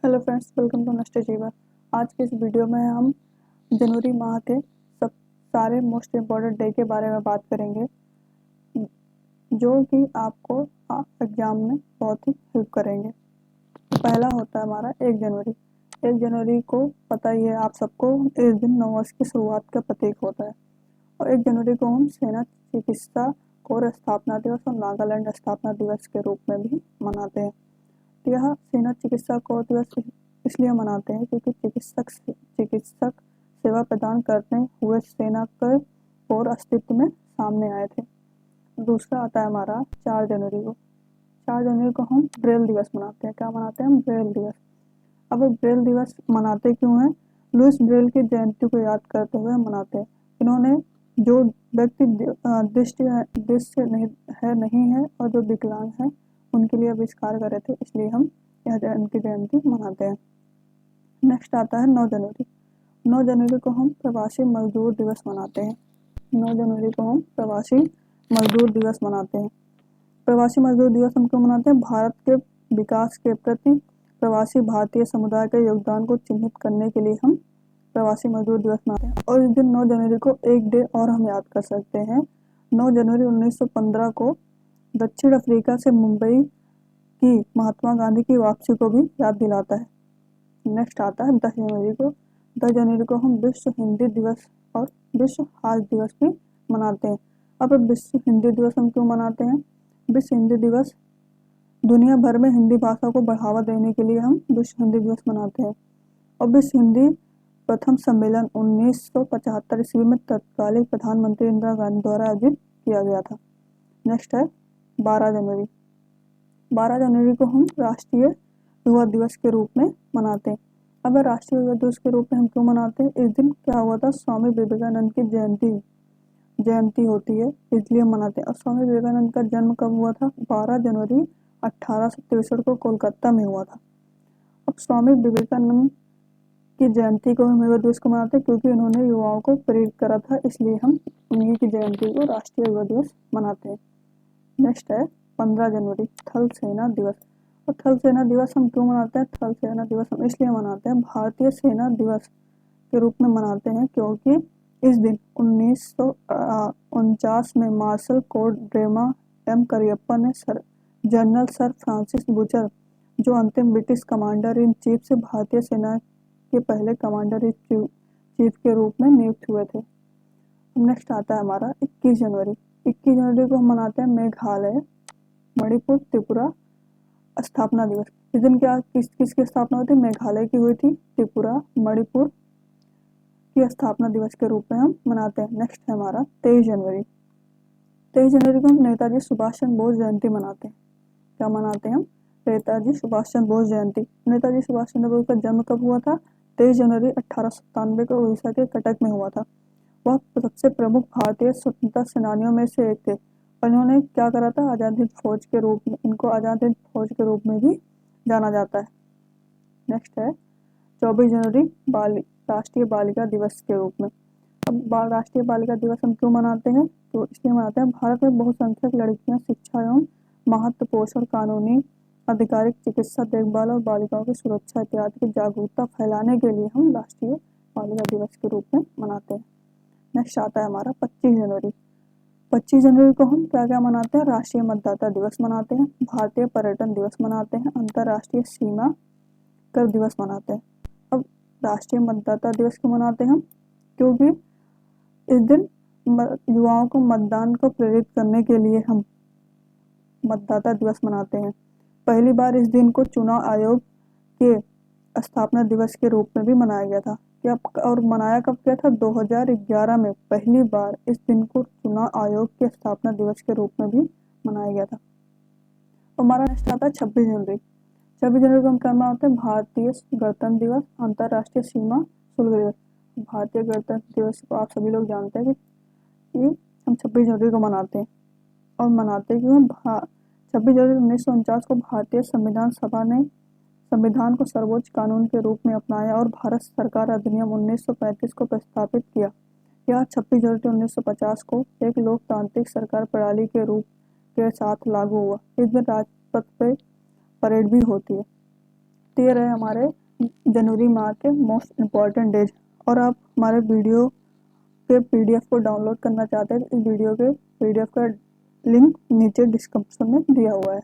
Hello friends, welcome to नष्ट जीवन। आज के इस वीडियो में हम जनवरी माह के सब सारे मोस्ट इम्पॉर्टेंट डे के बारे में बात करेंगे, जो कि आपको एग्जाम में बहुत ही हेल्प करेंगे। पहला होता है हमारा 1 जनवरी। 1 जनवरी को पता ही है आप सबको, इस दिन नववर्ष की शुरुआत का प्रतीक होता है। और 1 जनवरी को हम सेना चिकित्सा कोर स्थापना दिवस और नागालैंड स्थापना दिवस के रूप में भी मनाते हैं। यह सेना चिकित्सा कोर दिवस इसलिए मनाते हैं क्योंकि चिकित्सक सेवा प्रदान करते हुए सेना के कोर अस्तित्व में सामने आए थे। दूसरा आता है हमारा 4 जनवरी को। 4 जनवरी को हम ब्रेल दिवस मनाते हैं। क्या मनाते हैं हम? ब्रेल दिवस। अब ब्रेल दिवस मनाते क्यों हैं? लुइस ब्रेल की जयंती को याद करते हुए हम मनाते हैं। इन्होंने जो व्यक्ति दृष्टि नहीं है और जो विकलांग है उनके लिए आविष्कार करे थे, इसलिए हम उनकी जयंती मनाते हैं। नेक्स्ट आता है 9 जनवरी। 9 जनवरी को हम प्रवासी मजदूर दिवस मनाते हैं। 9 जनवरी को हम प्रवासी मजदूर दिवस मनाते हैं। प्रवासी मजदूर दिवस हम क्यों मनाते हैं? भारत के विकास के प्रति प्रवासी भारतीय समुदाय के योगदान को चिन्हित करने के लिए हम प्रवासी मजदूर दिवस मनाते हैं। और इस दिन 9 जनवरी को एक डे और हम याद कर सकते हैं। 9 जनवरी 1915 को दक्षिण अफ्रीका से मुंबई की महात्मा गांधी की वापसी को भी याद दिलाता है। नेक्स्ट आता है 10 जनवरी को। 10 जनवरी को हम विश्व हिंदी दिवस और विश्व हास्य दिवस भी मनाते हैं। अब विश्व हिंदी दिवस हम क्यों मनाते हैं? विश्व हिंदी दिवस दुनिया भर में हिंदी भाषा को बढ़ावा देने के लिए हम विश्व हिंदी दिवस मनाते हैं। और विश्व हिंदी प्रथम सम्मेलन 1975 ईस्वी में तत्कालीन प्रधानमंत्री इंदिरा गांधी द्वारा आयोजित किया गया था। नेक्स्ट है 12 जनवरी। 12 जनवरी को हम राष्ट्रीय युवा दिवस के रूप में मनाते हैं। अब राष्ट्रीय युवा दिवस के रूप में हम क्यों मनाते हैं? इस दिन क्या हुआ था? स्वामी विवेकानंद की जयंती होती है, इसलिए मनाते हैं। और स्वामी विवेकानंद का जन्म कब हुआ था? 12 जनवरी 1863 को कोलकाता में हुआ था। अब स्वामी विवेकानंद की जयंती को हम युवा दिवस को मनाते हैं क्योंकि उन्होंने युवाओं को प्रेरित करा था, इसलिए हम उन्हीं की जयंती को राष्ट्रीय युवा दिवस मनाते हैं। नेक्स्ट है 15 जनवरी, थल सेना दिवस। और थल सेना दिवस हम क्यों मनाते हैं? थल सेना दिवस हम इसलिए मनाते हैं, भारतीय सेना दिवस के रूप में मनाते हैं, क्योंकि इस दिन 1949 में मार्शल कोडेर्मा एम करियप्पा ने जनरल सर फ्रांसिस बुचर, जो अंतिम ब्रिटिश कमांडर इन चीफ से भारतीय सेना के पहले कमांडर इन चीफ के रूप में नियुक्त हुए थे। नेक्स्ट आता है हमारा 21 जनवरी। 21 जनवरी को हम मनाते हैं मेघालय, मणिपुर, त्रिपुरा स्थापना दिवस। इस दिन किसकी स्थापना हुई थी? मेघालय की हुई थी। त्रिपुरा, मणिपुर की स्थापना दिवस के रूप में हम मनाते हैं। नेक्स्ट है हमारा 23 जनवरी। 23 जनवरी को हम नेताजी सुभाष चंद्र बोस जयंती मनाते हैं। क्या मनाते हैं हम? नेताजी सुभाष चंद्र बोस जयंती। नेताजी सुभाष चंद्र बोस का जन्म कब हुआ था? 23 जनवरी 1897 को उड़ीसा के कटक में हुआ था। वह सबसे प्रमुख भारतीय स्वतंत्रता सेनानियों में से एक थे। और इन्होंने क्या करा था? आज़ाद हिंद फौज के रूप में, इनको आज़ाद हिंद फौज के रूप में भी जाना जाता है। नेक्स्ट है 24 जनवरी, राष्ट्रीय बालिका दिवस के रूप में। अब राष्ट्रीय बालिका दिवस हम क्यों मनाते हैं? तो इसलिए मनाते हैं, भारत में बहुसंख्यक लड़कियां शिक्षा एवं महत्व पोषण, कानूनी आधिकारिक चिकित्सा देखभाल और बालिकाओं की सुरक्षा इत्यादि की जागरूकता फैलाने के लिए हम राष्ट्रीय बालिका दिवस के रूप में मनाते हैं। नेक्स्ट आता है हमारा 25 जनवरी। 25 जनवरी को हम क्या क्या मनाते हैं? राष्ट्रीय मतदाता दिवस मनाते हैं, भारतीय पर्यटन दिवस मनाते हैं, अंतर्राष्ट्रीय सीमा कर दिवस मनाते हैं। अब राष्ट्रीय मतदाता दिवस क्यों मनाते हैं हम? क्योंकि इस दिन युवाओं को मतदान को प्रेरित करने के लिए हम मतदाता दिवस मनाते हैं। पहली बार इस दिन को चुनाव आयोग के स्थापना दिवस के रूप में भी मनाया गया था। क्या और मनाया कब गया था? 2011 में पहली बार इस दिन को चुनाव आयोग के स्थापना दिवस के रूप में भी मनाया गया था। हमारा नेक्स्ट आता है 26 जनवरी। 26 जनवरी को हम क्या मनाते हैं? भारतीय गणतंत्र दिवस, अंतर्राष्ट्रीय सीमा शुल्क दिवस। भारतीय गणतंत्र दिवस को आप सभी लोग जानते हैं कि हम 26 जनवरी को मनाते हैं। और मनाते क्यों? 26 जनवरी 1949 को भारतीय संविधान सभा ने संविधान को सर्वोच्च कानून के रूप में अपनाया और भारत सरकार अधिनियम 1935 को प्रस्तावित किया। यह 26 जनवरी 1950 को एक लोकतांत्रिक सरकार प्रणाली के रूप के साथ लागू हुआ। इस दिन राजपथ पर परेड भी होती है। तो ये रहे हमारे जनवरी माह के मोस्ट इम्पॉर्टेंट डेज। और आप हमारे वीडियो के पीडीएफ को डाउनलोड करना चाहते हैं तो इस वीडियो के पीडीएफ का लिंक नीचे डिस्क्रिप्शन में दिया हुआ है।